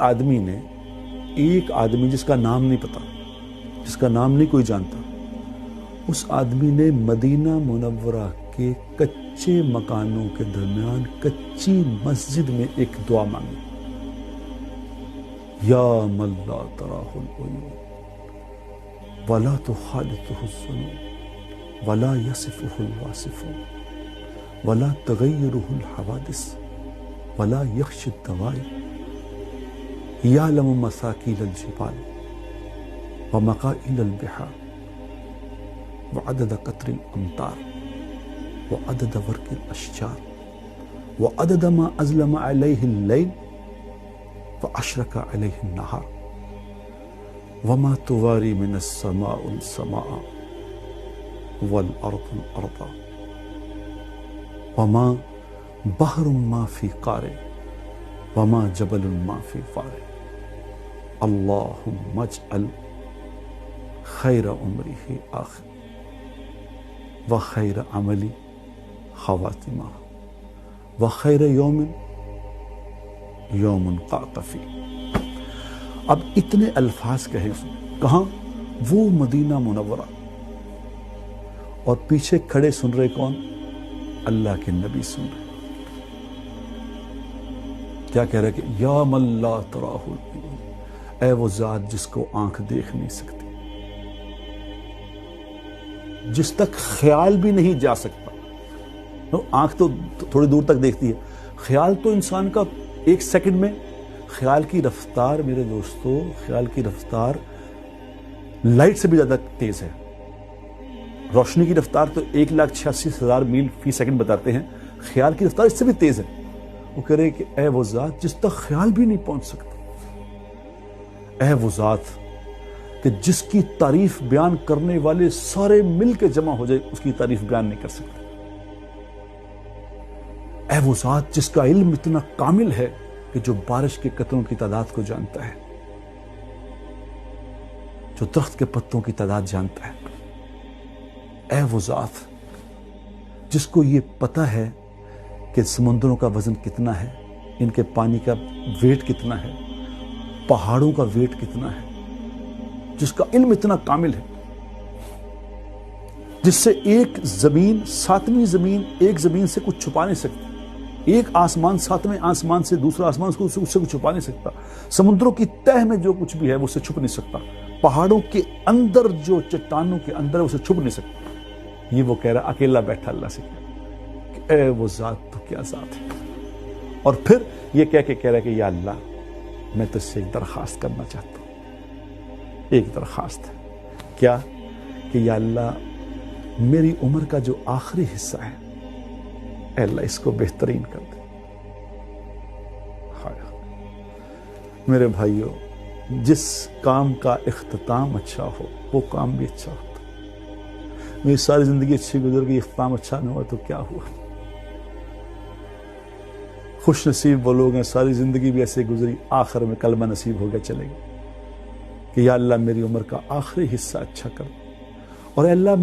آدمی نے، ایک آدمی جس کا نام نہیں پتا، جس کا نام نہیں کوئی جانتا، اس آدمی نے مدینہ منورہ کے کچے مکانوں کے درمیان کچی مسجد میں ایک دعا مانگی، یا من لا تراہ العیون ولا تخالطہ الذنوب ولا یصفہ الواصفون ولا تغیرہ الحوادث ولا یخشی الدوائر یعلم مساکیل الجبال ومقائل البحار وعدد قطر الامطار وعدد ورق الاشجار وعدد ما اظلم علیہ اللیل واشرق علیہ النہار وما تواری من السماء السماء والارض الارض وما بحر ما فی قار وما جبل ما فی فار اللہم اجعل خیر عمری آخر وخیر عملی خواتمہ وخیر یوم یوم قعت فیہ۔ اب اتنے الفاظ کہے اس نے، کہاں؟ وہ مدینہ منورہ، اور پیچھے کھڑے سن رہے کون؟ اللہ کے نبی سن رہے۔ کیا کہہ رہے کہ یا من لا تراہ العیون، اے وہ ذات جس کو آنکھ دیکھ نہیں سکتی، جس تک خیال بھی نہیں جا سکتا۔ آنکھ تو تھوڑی دور تک دیکھتی ہے، خیال تو انسان کا ایک سیکنڈ میں، خیال کی رفتار میرے دوستو، خیال کی رفتار لائٹ سے بھی زیادہ تیز ہے۔ روشنی کی رفتار تو 1,86,000 میل فی سیکنڈ بتاتے ہیں، خیال کی رفتار اس سے بھی تیز ہے۔ وہ کہہ رہے کہ اے وہ ذات جس تک خیال بھی نہیں پہنچ سکتا، اے وہ ذات کہ جس کی تعریف بیان کرنے والے سارے مل کے جمع ہو جائے اس کی تعریف بیان نہیں کر سکتے، اے وہ ذات جس کا علم اتنا کامل ہے کہ جو بارش کے قطروں کی تعداد کو جانتا ہے، جو درخت کے پتوں کی تعداد جانتا ہے، اے وہ ذات جس کو یہ پتا ہے کہ سمندروں کا وزن کتنا ہے، ان کے پانی کا ویٹ کتنا ہے، پہاڑوں کا ویٹ کتنا ہے، جس کا علم اتنا کامل ہے، جس سے ایک زمین، ساتویں زمین ایک زمین سے کچھ چھپا نہیں سکتی، ایک آسمان ساتویں آسمان سے دوسرا آسمان اس سے کچھ چھپا نہیں سکتا، سمندروں کی تہ میں جو کچھ بھی ہے وہ اس سے چھپ نہیں سکتا، پہاڑوں کے اندر جو چٹانوں کے اندر ہے اسے چھپ نہیں سکتا۔ یہ وہ کہہ رہا اکیلا بیٹھا اللہ سے کہ اے وہ ذات تو کیا ذات ہے، اور پھر یہ کہہ رہا ہے کہ یا اللہ میں تجھ سے ایک درخواست کرنا چاہتا ہوں، ایک درخواست ہے، کیا؟ کہ یا اللہ میری عمر کا جو آخری حصہ ہے اے اللہ اس کو بہترین کر دے۔ میرے بھائیو، جس کام کا اختتام اچھا ہو وہ کام بھی اچھا ہوتا۔ میری ساری زندگی اچھی گزر گئی، اختتام اچھا نہ ہوا تو کیا ہوا؟ خوش نصیب وہ لوگ ہیں ساری زندگی بھی ایسے گزری، آخر میں کلمہ نصیب ہو گیا چلے گئے کہ یا اللہ میری عمر کا آخری حصہ اچھا کر دے، اور اے اللہ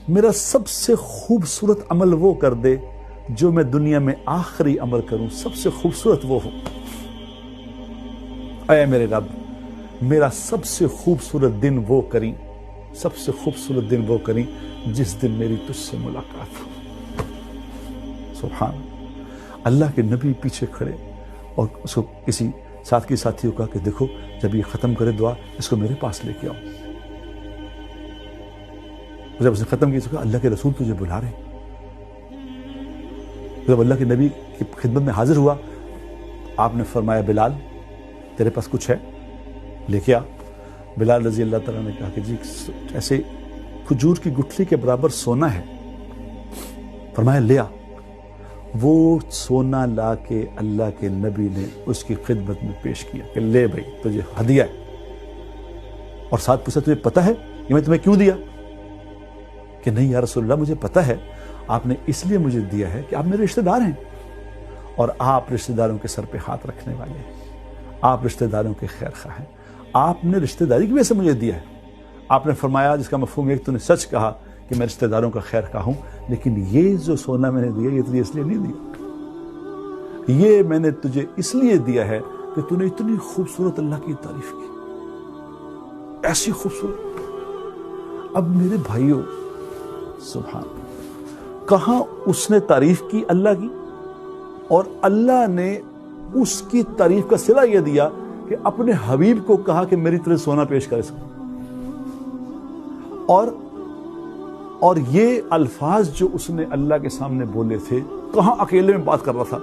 میرا سب سے خوبصورت عمل وہ کر دے جو میں دنیا میں آخری عمل کروں، سب سے خوبصورت وہ ہو۔ اے میرے رب میرا سب سے خوبصورت دن وہ کریں، سب سے خوبصورت دن وہ کریں جس دن میری تجھ سے ملاقات ہو۔ سبحان اللہ کے نبی پیچھے کھڑے، اور اس کو کسی ساتھ کے ساتھی کو کہا کہ دیکھو جب یہ ختم کرے دعا اس کو میرے پاس لے کے آؤ۔ جب اس نے ختم کی تو کہا اللہ کے رسول تجھے بلا رہے۔ جب اللہ کے نبی کی خدمت میں حاضر ہوا، آپ نے فرمایا بلال تیرے پاس کچھ ہے لے کے آ۔ بلال رضی اللہ تعالیٰ نے کہا کہ جی ایسے کھجور کی گٹھلی کے برابر سونا ہے۔ فرمایا لے آ۔ وہ سونا لا کے اللہ کے نبی نے اس کی خدمت میں پیش کیا کہ لے بھائی تجھے ہدیہ ہے، اور ساتھ پوچھا تجھے پتہ ہے یہ میں تمہیں کیوں دیا؟ کہ نہیں یا رسول اللہ مجھے پتہ ہے، آپ نے اس لیے مجھے دیا ہے کہ آپ میرے رشتہ دار ہیں، اور آپ رشتہ داروں کے سر پہ ہاتھ رکھنے والے ہیں، آپ رشتہ داروں کے خیر خواہ ہیں، آپ نے رشتہ داری کی وجہ سے مجھے دیا ہے۔ آپ نے فرمایا جس کا مفہوم ایک تو نے سچ کہا کہ میں رشتہ داروں کا خیر خواہ ہوں، لیکن یہ جو سونا میں نے دیا یہ تجھے اس لیے نہیں دیا، یہ میں نے تجھے اس لیے دیا ہے کہ تو نے اتنی خوبصورت اللہ کی تعریف کی، ایسی خوبصورت۔ اب میرے بھائیوں سبحان، کہاں اس نے تعریف کی اللہ کی، اور اللہ نے اس کی تعریف کا صلہ یہ دیا کہ اپنے حبیب کو کہا کہ میری طرح سونا پیش کر اس کو۔ اور یہ الفاظ جو اس نے اللہ کے سامنے بولے تھے، کہاں اکیلے میں بات کر رہا تھا،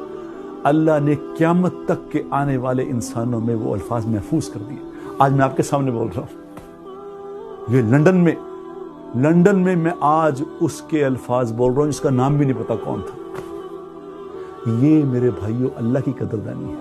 اللہ نے قیامت تک کے آنے والے انسانوں میں وہ الفاظ محفوظ کر دیے۔ آج میں آپ کے سامنے بول رہا ہوں، یہ لندن میں میں آج اس کے الفاظ بول رہا ہوں جس کا نام بھی نہیں پتا کون تھا۔ یہ میرے بھائیوں اللہ کی قدردانی ہے۔